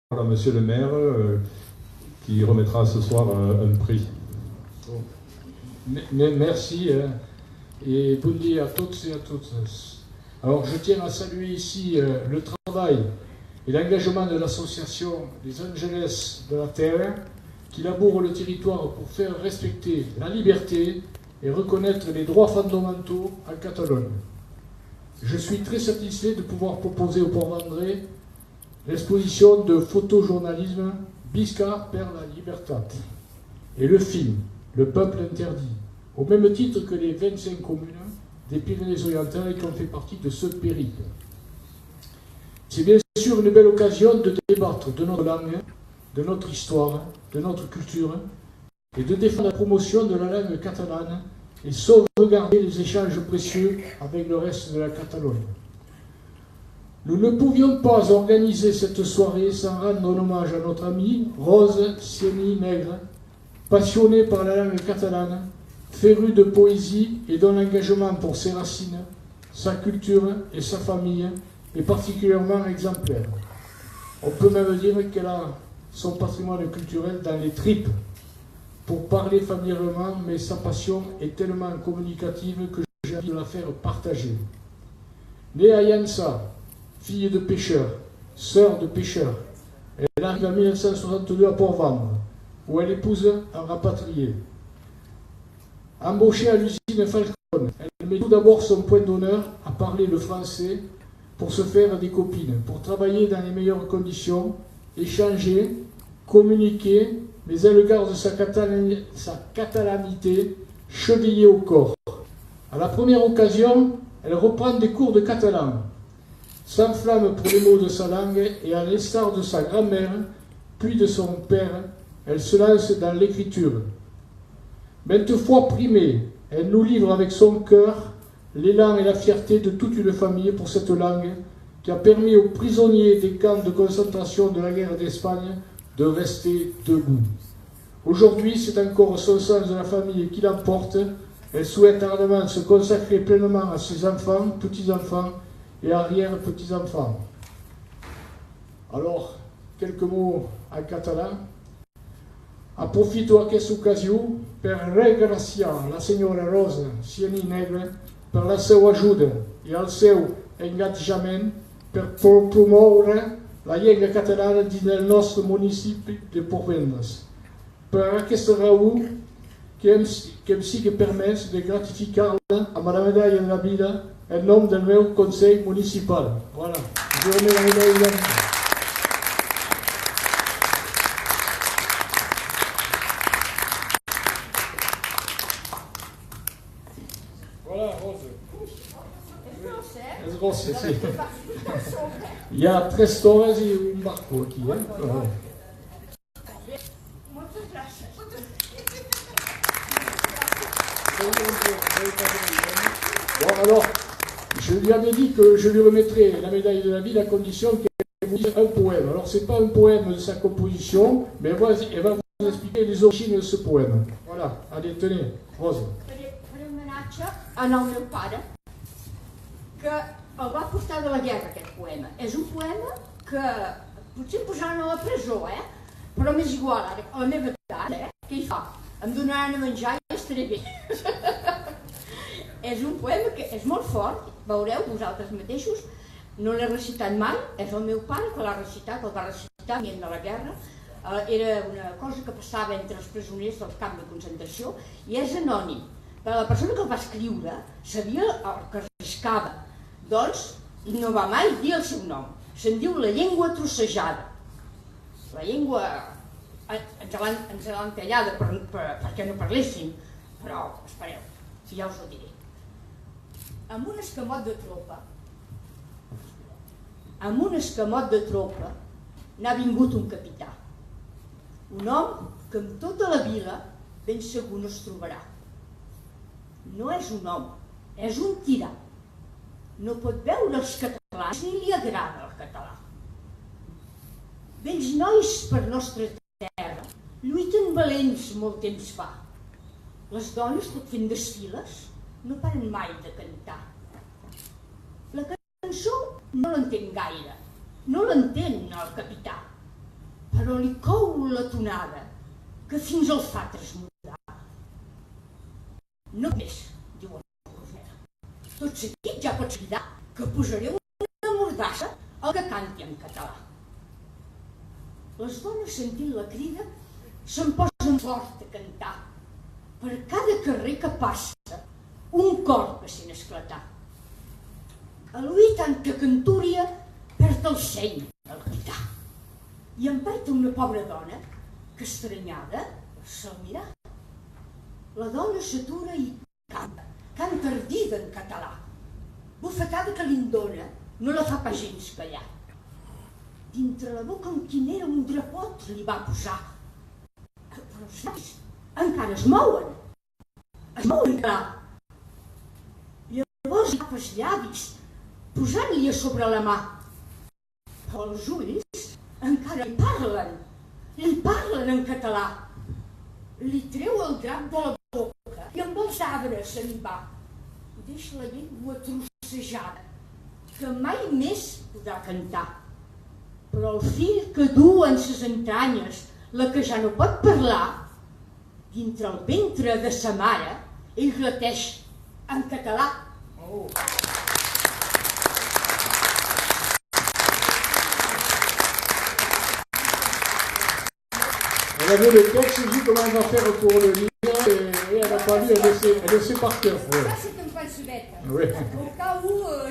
à Monsieur le maire qui remettra ce soir un prix. Merci et bonne nuit à toutes et à toutes. Alors je tiens à saluer ici le travail et l'engagement de l'association des Angeles de la Terre qui laboure le territoire pour faire respecter la liberté et reconnaître les droits fondamentaux en Catalogne. Je suis très satisfait de pouvoir proposer au Port Vendré l'exposition de photojournalisme Biscar per la Libertat et le film Le Peuple Interdit, au même titre que les 25 communes des Pyrénées-Orientales qui ont fait partie de ce périple. C'est bien sûr une belle occasion de débattre de notre langue, de notre histoire, de notre culture et de défendre la promotion de la langue catalane et sauvegarder les échanges précieux avec le reste de la Catalogne. Nous ne pouvions pas organiser cette soirée sans rendre un hommage à notre amie Rose Sieny Negre, passionnée par la langue catalane, férue de poésie et dont l'engagement pour ses racines, sa culture et sa famille est particulièrement exemplaire. On peut même dire qu'elle a son patrimoine culturel dans les tripes, pour parler familièrement, mais sa passion est tellement communicative que j'ai envie de la faire partager. Née à Yansa, fille de pêcheurs, sœur de pêcheurs, elle arrive en 1962 à Port-Vendre, où elle épouse un rapatrié. Embauchée à l'usine Falcon, elle met tout d'abord son point d'honneur à parler le français pour se faire des copines, pour travailler dans les meilleures conditions, échanger, communiquer, mais elle garde sa catalanité chevillée au corps. À la première occasion, elle reprend des cours de catalan, s'enflamme pour les mots de sa langue et à l'instar de sa grand-mère, puis de son père, elle se lance dans l'écriture. Maintes fois primée, elle nous livre avec son cœur l'élan et la fierté de toute une famille pour cette langue qui a permis aux prisonniers des camps de concentration de la guerre d'Espagne de rester debout. Aujourd'hui, c'est encore son sens de la famille qui l'emporte. Elle souhaite ardemment se consacrer pleinement à ses enfants, petits-enfants et arrière-petits-enfants. Alors, quelques mots en catalan. Aprofito aquesta ocasió per regraciar la senyora Rosa Sieny Negre per la seva ajuda i el seu engatjament per promoure la llengua catalana dins el nostre municipi de Port-Vendres. Per aquesta raó que em sigui permès de gratificar-la amb la medalla de la vida en nom del meu Consell Municipal. Voilà, je remets la médaille de la vida. Voilà, Rose. És grossa, sí. Hi ha 3 torres i un barco aquí, eh? Moltes gràcies. Bon, alors, je lui avais dit que je lui remettrais la médaille de la ville à condition qu'elle vous dise un poème. Alors, c'est pas un poème de sa composition, mais elle va vous expliquer les origines de ce poème. Voilà, allez, tenez, Rose. Faré un homenatge al meu pare, que el va portar de la guerra, aquest poema. És un poema que potser em posaran a la presó, però m'és igual, ara, a la meva edat, què hi fa? Em donaran a menjar i estaré bé. És un poema que és molt fort, veureu vosaltres mateixos, no l'he recitat mai, és el meu pare que l'ha recitat, el va recitar venint de la guerra, era una cosa que passava entre els presoners del camp de concentració i és anònim. Però la persona que el va escriure sabia el que arriscava, doncs no va mai dir el seu nom. Se'n diu La llengua trossejada. La llengua ens l'han tallada perquè no parléssim, però espereu, si ja us ho diré. Amb un escamot de tropa n'ha vingut un capità, un home que amb tota la vila ben segur no es trobarà. No és un home, és un tirà. No pot veure els catalans ni li agrada el català. Vells nois per nostra terra lluiten valents molt temps fa. Les dones, tot fent desfiles, no paren mai de cantar. La cançó no l'entén gaire, no l'entén el capità, però li cou la tonada, que fins els fa trasmudar. No més, diu el Rosera. Tot seguit ja pots cridar que posaré una mordassa al que canti en català. Les dones, sentint la crida, se'n posen fort a cantar. Per cada carrer que passa, un cor que sent esclatar. A l'oir tanta cantúria perd el seny al cridar. I empaita una pobra dona que, estranyada, se'l mira. La dona s'atura i canta ardida en català. Bufetada que li'n dona no la fa pas gens callar. Dintre la boca en quin era un drapot li va posar. Però els llavis encara es mouen clar. Llavors hi tapa els llavis, posant-li a sobre la mà. Però els ulls encara li parlen en català. Li treu el drap de la boca i amb els arbres se'n va. Deixa la llengua trossejada, que mai més podrà cantar. Però el fill que du en ses entranyes, la que ja no pot parlar, dintre el ventre de sa mare, ell glateix en català. Elle avait le texte, je dis comment elle va faire pour le lire, et elle n'a pas lu, elle le sait par cœur. Ça, c'est un falsebet. Oui. Au cas où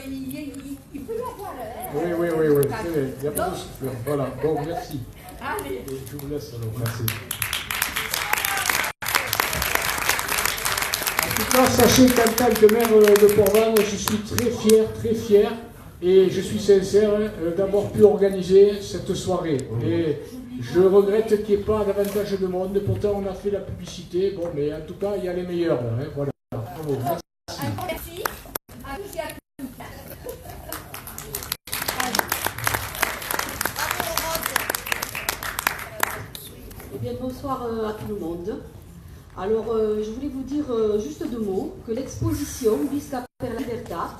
il peut y avoir. Oui, c'est vrai, il n'y a pas de souffle. Voilà, bon, merci. Allez. Et je vous laisse alors, merci. En tout cas, sachez qu'en tant que maire de Port-Vendre, je suis très fier, et je suis sincère d'avoir pu organiser cette soirée. Et je regrette qu'il n'y ait pas davantage de monde, pourtant on a fait la publicité, bon, mais en tout cas, il y a les meilleurs, hein, voilà. Bravo, merci. Merci à tous et à toutes. Eh bien, bonsoir à tout le monde. Alors, je voulais vous dire juste deux mots, que l'exposition Visca per la Libertà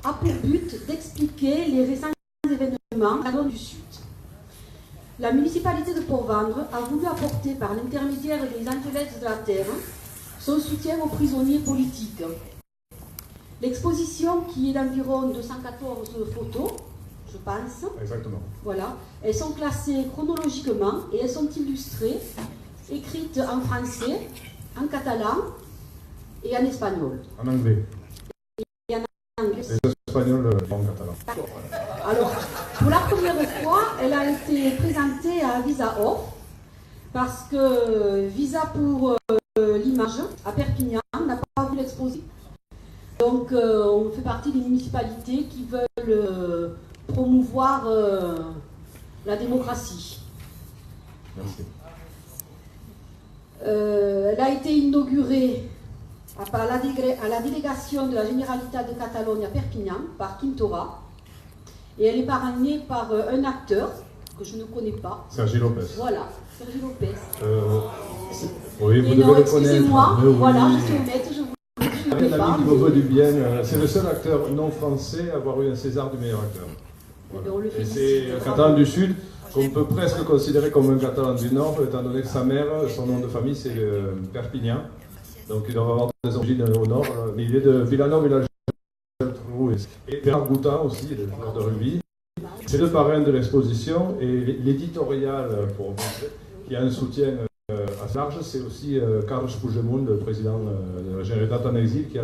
a pour but d'expliquer les récents événements à l'Europe du Sud. La municipalité de Port-Vendre a voulu apporter, par l'intermédiaire des Angeles de la Terre, son soutien aux prisonniers politiques. L'exposition, qui est d'environ 214 photos, je pense. Exactement. Voilà. Elles sont classées chronologiquement et elles sont illustrées, écrites en français, en catalan et en espagnol. En anglais. Et en anglais. Les Espagnols en catalan. Alors, pour la première fois, elle a été présentée à Visa Off, parce que Visa pour l'image, à Perpignan, n'a pas voulu l'exposer. Donc, on fait partie des municipalités qui veulent promouvoir la démocratie. Merci. Elle a été inaugurée à la délégation de la Généralitat de Catalogne à Perpignan par Quintora. Et elle est parrainée par un acteur que je ne connais pas. Sergi Lopez. Voilà, Sergi Lopez. Oui, vous et devez non, le connaître. excusez-moi, Oui. voilà, je suis honnête, je vous Un pas. ami qui me veut du bien. C'est le seul acteur non français à avoir eu un César du meilleur acteur. Eh bien, on le Et félicite. c'est un Catalan du Sud qu'on peut presque considérer comme un Catalan du Nord, étant donné que sa mère, son nom de famille, c'est Perpignan. Donc il doit avoir des origines au Nord. Mais il est de Villanov et la Geltrú. Et Bernard Goutin aussi, le joueur de rugby. C'est le parrain de l'exposition et l'éditorial, pour qui a un soutien assez large, c'est aussi Carles Puigdemont, le président de la Généralitat en exil, qui a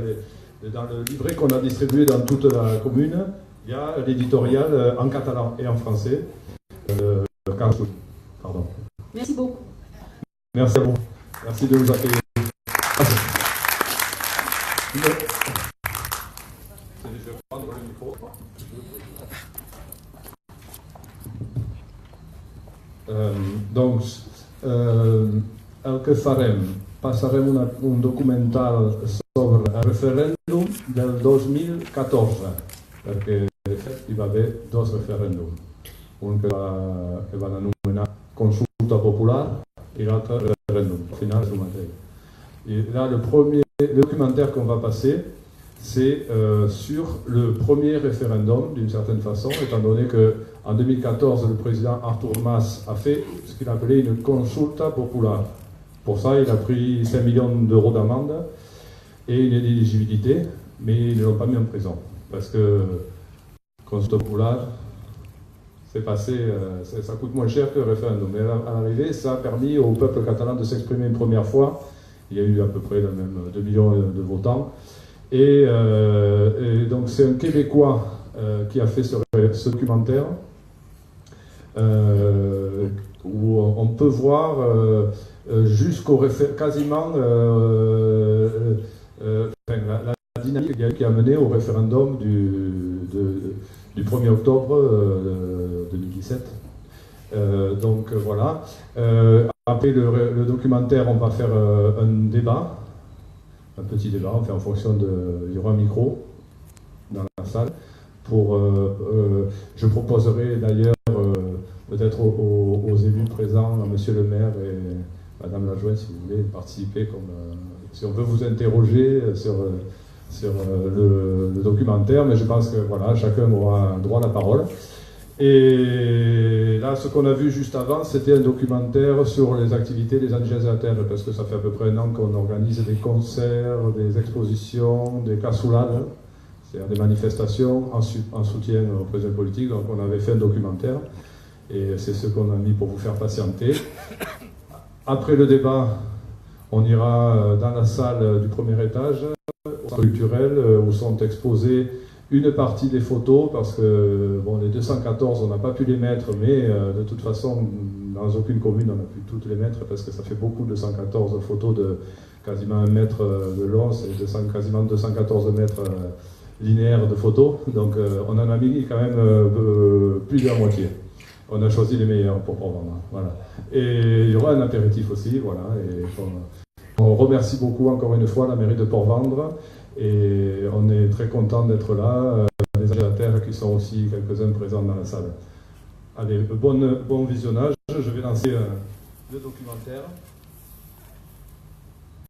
dans le livret qu'on a distribué dans toute la commune, il y a l'éditorial en catalan et en français. Carles Puigdemont. Pardon. Merci beaucoup. Merci à vous. Merci de nous accueillir. Je vais prendre le micro. Doncs el que farem, passarem un documental sobre el referèndum del 2014, perquè de fet hi va haver dos referèndums, un que van anomenar consulta popular i l'altre referèndum, al final és el mateix. Et là, le documentaire qu'on va passer, c'est sur le premier référendum, d'une certaine façon, étant donné que En 2014, le président Artur Mas a fait ce qu'il appelait une consulta popular. Pour ça, il a pris 5 millions d'euros d'amende et une inéligibilité, mais ils ne l'ont pas mis en prison. Parce que consulta popular, c'est passé, ça coûte moins cher que le référendum. Mais à l'arrivée, ça a permis au peuple catalan de s'exprimer une première fois. Il y a eu à peu près même 2 millions de votants. Et donc c'est un Québécois qui a fait ce documentaire où on peut voir jusqu'au quasiment la dynamique qui a mené au référendum du 1er octobre 2017. Donc voilà. Après le documentaire, on va faire un débat, un petit débat, enfin en fonction de... Il y aura un micro dans la salle. Je proposerai d'ailleurs peut-être aux élus présents, à Monsieur le maire et Madame l'adjointe, si vous voulez participer, si on veut vous interroger sur le documentaire, mais je pense que voilà, chacun aura un droit à la parole. Et là, ce qu'on a vu juste avant, c'était un documentaire sur les activités des Indigènes de la Terre, parce que ça fait à peu près un an qu'on organise des concerts, des expositions, des cassoulades, c'est-à-dire des manifestations en soutien au président politique. Donc on avait fait un documentaire, et c'est ce qu'on a mis pour vous faire patienter. Après le débat, on ira dans la salle du premier étage, au centre culturel, où sont exposées une partie des photos, parce que bon, les 214, on n'a pas pu les mettre, mais de toute façon, dans aucune commune, on a pu toutes les mettre, parce que ça fait beaucoup, 214 photos de quasiment 1 mètre de long, c'est quasiment 214 mètres linéaires de photos, donc on en a mis quand même plus de la moitié. On a choisi les meilleurs pour Port-Vendres, voilà. Et il y aura un apéritif aussi, voilà. Et on remercie beaucoup encore une fois la mairie de Port-Vendres, et on est très content d'être là, les Indigènes de la Terre qui sont aussi quelques-uns présents dans la salle. Allez, bon visionnage, je vais lancer le documentaire.